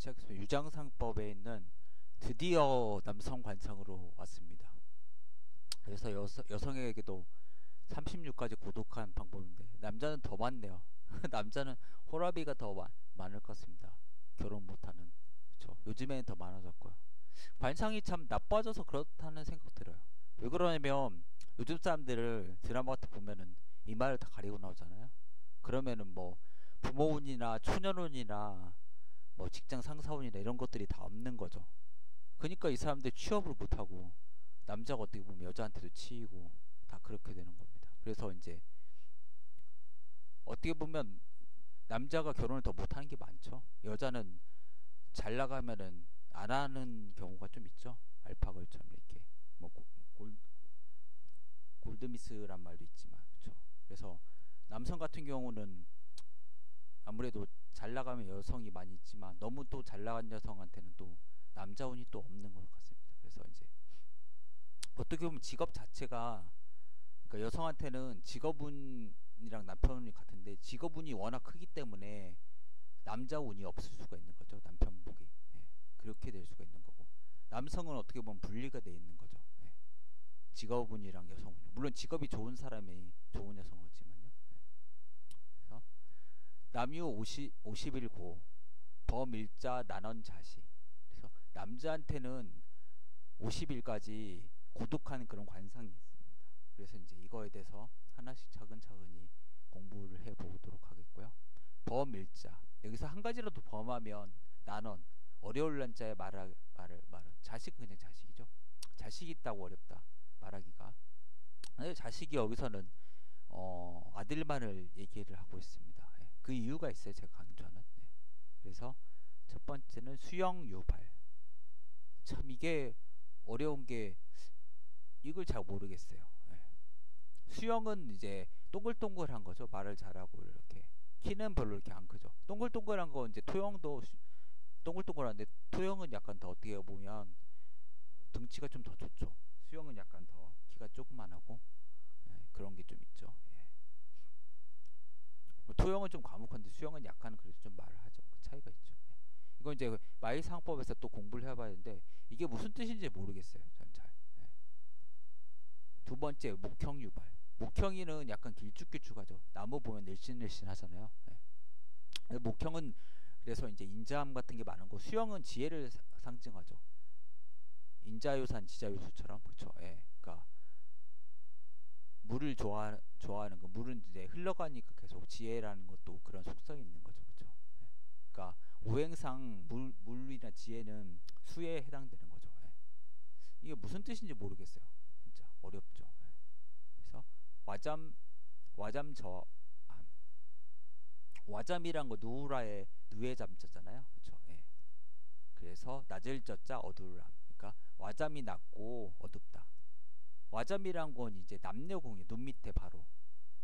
시작했습니다. 유장상법에 있는 드디어 남성 관상으로 왔습니다. 그래서 여성에게도 36가지 고독한 방법인데 남자는 더 많네요. 남자는 호라비가 더 많을 것 같습니다. 결혼 못하는. 그쵸? 요즘에는 더 많아졌고요. 관상이 참 나빠져서 그렇다는 생각 들어요. 왜 그러냐면 요즘 사람들을 드라마 같은 거 보면은 이마를 다 가리고 나오잖아요. 그러면은 뭐 부모운이나 초년운이나 뭐 직장 상사운이나 이런 것들이 다 없는 거죠. 그러니까 이 사람들 취업을 못하고 남자가 어떻게 보면 여자한테도 치이고 다 그렇게 되는 겁니다. 그래서 이제 어떻게 보면 남자가 결혼을 더 못하는 게 많죠. 여자는 잘 나가면은 안 하는 경우가 좀 있죠. 알파걸처럼 이렇게 뭐 골드미스란 말도 있지만 그렇죠. 그래서 남성 같은 경우는 아무래도 잘 나가면 여성이 많이 있지만 너무 또 잘 나간 여성한테는 또 남자운이 또 없는 것 같습니다. 그래서 이제 어떻게 보면 직업 자체가 그러니까 여성한테는 직업운이랑 남편운이 같은데 직업운이 워낙 크기 때문에 남자운이 없을 수가 있는 거죠. 남편복이 그렇게 될 수가 있는 거고 남성은 어떻게 보면 분리가 돼 있는 거죠. 직업운이랑 여성운 물론 직업이 좋은 사람이 좋은 여성은 없지만요. 그래서 남유 50일고 범일자 난원 자식. 그래서 남자한테는 50일까지 고독한 그런 관상이 있습니다. 그래서 이제 이거에 대해서 하나씩 차근차근히 공부를 해보도록 하겠고요. 범일자 여기서 한 가지라도 범하면 난원 어려울 난자에 말은 자식은 그냥 자식이죠. 자식이 있다고 어렵다 말하기가. 자식이 여기서는 아들만을 얘기를 하고 있습니다. 그 이유가 있어요. 제가 강조하는. 그래서 첫 번째는 수영유발. 참 이게 어려운 게 이걸 잘 모르겠어요. 수영은 이제 동글동글한 거죠. 말을 잘하고 이렇게 키는 별로 이렇게 안 크죠. 동글동글한 거 이제 토형도 동글동글한데 토형은 약간 더 어떻게 보면 등치가 좀 더 좋죠. 수영은 약간 더 키가 조그만하고 그런 게 좀 있죠. 토형은 좀 과묵한데 수영은 약간 그래도 좀 말을 하죠. 그 차이가 있죠. 이건 이제 마이상법에서 또 공부를 해봐야 되는데 이게 무슨 뜻인지 모르겠어요. 전 잘. 두 번째 목형유발. 목형이는 약간 길쭉길쭉하죠. 나무 보면 늘씬늘씬 하잖아요. 목형은 그래서 이제 인자함 같은 게 많은 거. 수영은 지혜를 상징하죠. 인자유산 지자유수처럼 그렇죠. 그러니까 물을 좋아하는 거. 물은 이제 흘러가니까 계속 지혜라는 것도 그런 속성이 있는 거죠. 그렇죠. 그러니까 오행상 물이나 지혜는 수에 해당되는 거죠. 이게 무슨 뜻인지 모르겠어요. 진짜 어렵죠. 그래서 와잠저암. 와잠이란 거 누라의 누의 잠자잖아요. 그렇죠. 그래서 낮을 저자 어두울함. 그러니까 와잠이 낮고 어둡다. 와잠이란 건 이제 남녀공유 눈 밑에 바로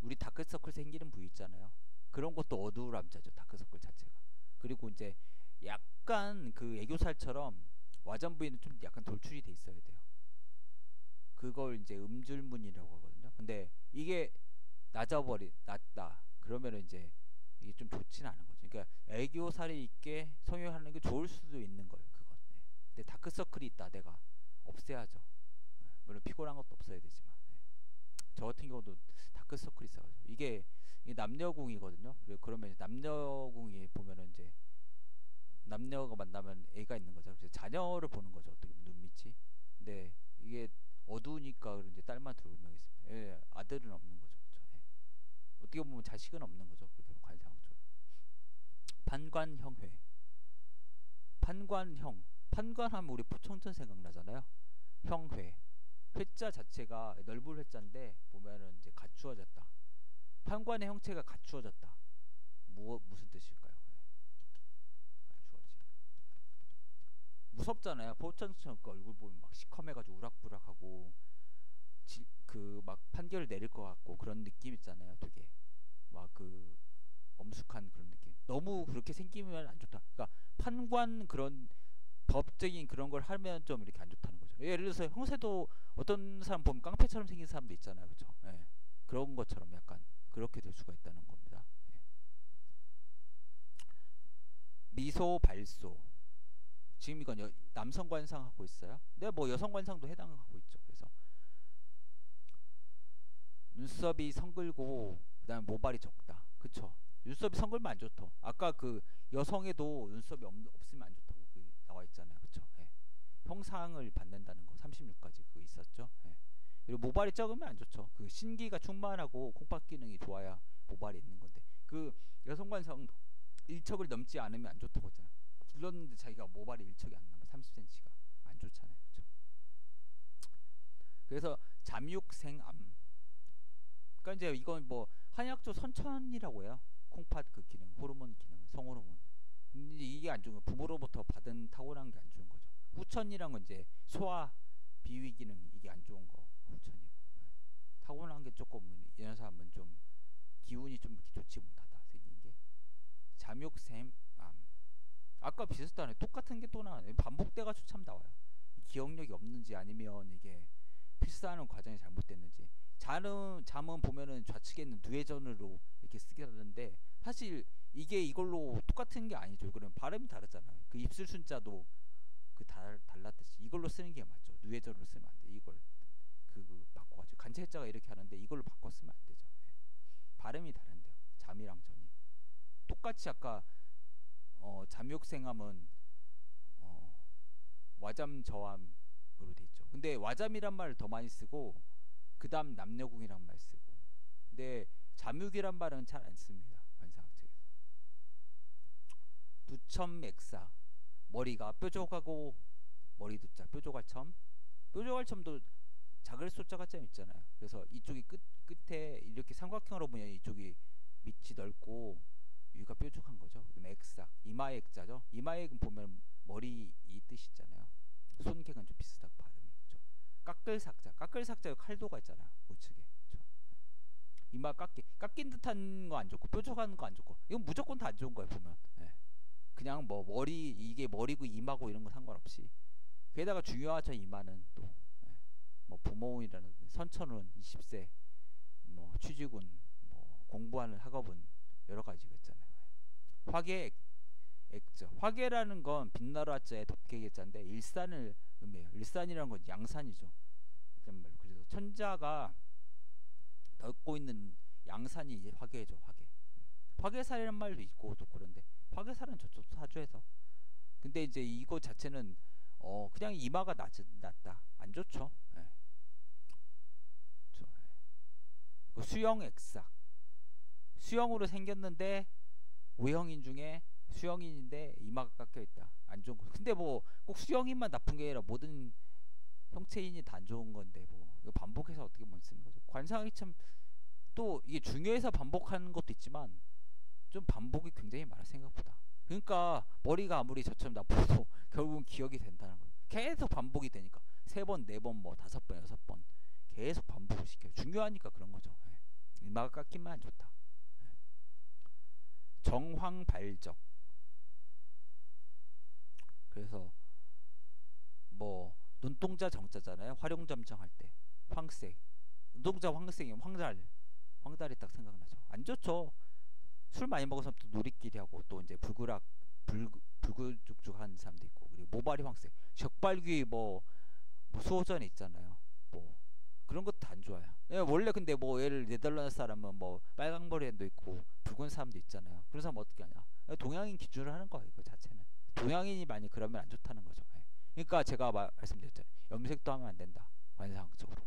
우리 다크서클 생기는 부위 있잖아요. 그런 것도 어두울함자죠. 다크서클 자체가. 그리고 이제 약간 그 애교살처럼 와잠 부위는 좀 약간 돌출이 돼 있어야 돼요. 그걸 이제 음줄문이라고 하거든요. 근데 이게 낮다 그러면은 이제 이게 좀 좋지는 않은 거죠. 그러니까 애교살이 있게 성형하는 게 좋을 수도 있는 거예요. 그건. 근데 다크서클이 있다 내가 없애야죠. 물론 피곤한 것도 없어야 되지만 저 같은 경우도 다크서클이 있어가지고 이게 남녀공이거든요. 그러면 남녀공이 보면은 이제 남녀가 만나면 애가 있는 거죠. 그래서 자녀를 보는 거죠. 어떻게 보면 눈밑이. 근데 이게 어두우니까 이제 딸만 2명 있습니다. 아들은 없는 거죠. 그렇죠. 어떻게 보면 자식은 없는 거죠. 그렇게 관상학적으로. 판관형회. 판관하면 우리 포청천 생각나잖아요. 형회. 회자 자체가 넓은 회자인데 보면은 이제 갖추어졌다. 판관의 형체가 갖추어졌다. 무슨 뜻일까요? 갖추어지. 무섭잖아요. 포천천 그 얼굴 보면 막 시커매가지고 우락부락하고 그 막 판결을 내릴 것 같고 그런 느낌 있잖아요. 되게 막 그 엄숙한 그런 느낌. 너무 그렇게 생기면 안 좋다. 그러니까 판관 그런 법적인 그런 걸 하면 좀 이렇게 안 좋다는 거죠. 예를 들어서 형세도 어떤 사람 보면 깡패처럼 생긴 사람도 있잖아요. 그렇죠? 그런 것처럼 약간 그렇게 될 수가 있다는 겁니다. 미소 발소. 지금 이건 남성 관상 하고 있어요. 근데 뭐 여성 관상도 해당하고 있죠. 그래서 눈썹이 성글고 그다음에 모발이 적다. 그쵸? 눈썹이 성글면 안 좋다. 아까 그 여성에도 눈썹이 없으면 안 좋다고 그 나와 있잖아요. 그쵸? 예. 형상을 받는다는 거 36가지 그거 있었죠. 예. 그리고 모발이 적으면 안 좋죠. 그 신기가 충만하고 콩팥 기능이 좋아야 모발이 있는 건데 그 여성 관상 일척을 넘지 않으면 안 좋다고 했잖아요. 길렀는데 자기가 모발이 일척이 안 남아 30cm가 안 좋잖아요. 그쵸? 그래서 잠육생암. 그러니까 이제 이건 뭐 한약조 선천이라고 해요. 콩팥 그 기능, 호르몬 기능, 성호르몬. 근데 이게 안 좋은 거 부모로부터 받은 타고난 게 안 좋은 거죠. 후천이란 건 이제 소화, 비위 기능 이게 안 좋은 거 후천이고. 타고난 게 조금 이런 사람은 좀 기운이 좀 이렇게 좋지 못하다 생긴 게 잠육샘암. 아까 비슷하네. 똑같은 게 또 나와요. 반복돼가지고 참 나와요. 기억력이 없는지 아니면 이게 필사하는 과정이 잘못됐는지. 잠은 보면은 좌측에 있는 뇌전으로 이렇게 쓰게 하는데 사실 이게 이걸로 똑같은 게 아니죠. 이거는 발음이 다르잖아요. 그 입술 순자도 그 달랐듯이 이걸로 쓰는 게 맞죠. 뇌전으로 쓰면 안 돼. 이걸 그 바꿔가지고 간체자가 이렇게 하는데 이걸로 바꿔 쓰면 안 되죠. 예. 발음이 다른데요. 잠이랑 전이 똑같이 아까 잠욕생함은 와잠저함으로 돼 있죠. 근데 와잠이란 말을 더 많이 쓰고 그 다음 남녀궁이란 말 쓰고 근데 잠육이란 말은 잘 안 씁니다. 관상학책에서. 두첨액사 머리가 뾰족하고 머리 두자 뾰족할첨. 뾰족할첨도 작을 소자가 좀 있잖아요. 그래서 이쪽이 끝에 이렇게 삼각형으로 보면 이쪽이 밑이 넓고 위가 뾰족한 거죠. 그다음에 액삭 이마의 액자죠. 이마의 액은 보면 머리 이 뜻이 있잖아요. 손객은 좀 비슷하고 발음이 그렇죠. 깎을삭자 깎을삭자 칼도가 있잖아요. 우측에 그렇죠. 이마 깎인 듯한 거 안 좋고 뾰족한 거 안 좋고 이건 무조건 다 안 좋은 거예요. 보면 예. 그냥 뭐 머리 이게 머리고 이마고 이런 거 상관없이 게다가 중요하죠. 이마는 또 예. 뭐 부모운이라는 선천운 20세 뭐 취직운 뭐 공부하는 학업은 여러 가지가 있잖아요. 화계 액저 화계라는 건 빛나루 하자에 덮개계자인데 일산을 의미해요. 일산이라는 건 양산이죠. 그래서 천자가 덮고 있는 양산이 이제 화계죠. 화계살이라는 말도 있고 또 그런데 화계살은 저쪽 사주에서 근데 이제 이거 자체는 그냥 이마가 낮다 안 좋죠. 예. 그렇죠. 예. 수영 액삭 수영으로 생겼는데 외형인 중에 수영인인데 이마가 깎여있다 안 좋은 거. 근데 뭐 꼭 수영인만 나쁜 게 아니라 모든 형체인이 다 안 좋은 건데 뭐 이거 반복해서 어떻게 보면 쓰는 거죠. 관상이 참 또 이게 중요해서 반복하는 것도 있지만 좀 반복이 굉장히 많아 생각보다. 그러니까 머리가 아무리 저처럼 나쁘도 결국은 기억이 된다는 거예요. 계속 반복이 되니까 3번, 4번, 뭐 5번, 6번 계속 반복을 시켜요. 중요하니까 그런 거죠. 예. 이마가 깎이면 안 좋다. 예. 정황발적 그래서 뭐 눈동자 정자잖아요. 활용점정할 때 황색 눈동자 황색이면 황달이 딱 생각나죠. 안 좋죠. 술 많이 먹어서 또 놀이끼리 하고 또 이제 불구죽죽한 사람도 있고 그리고 모발이 황색 적발귀 뭐 수호전에 있잖아요. 뭐 그런 것도 안 좋아요. 원래 근데 뭐 예를 네덜란드 사람은 뭐 빨강 머리도 있고 붉은 사람도 있잖아요. 그런 사람 어떻게 하냐? 동양인 기준으로 하는 거예요. 이거 자체는 동양인이 많이 그러면 안 좋다는 거죠. 예. 그러니까 제가 말씀드렸잖아요. 염색도 하면 안 된다. 관상학적으로.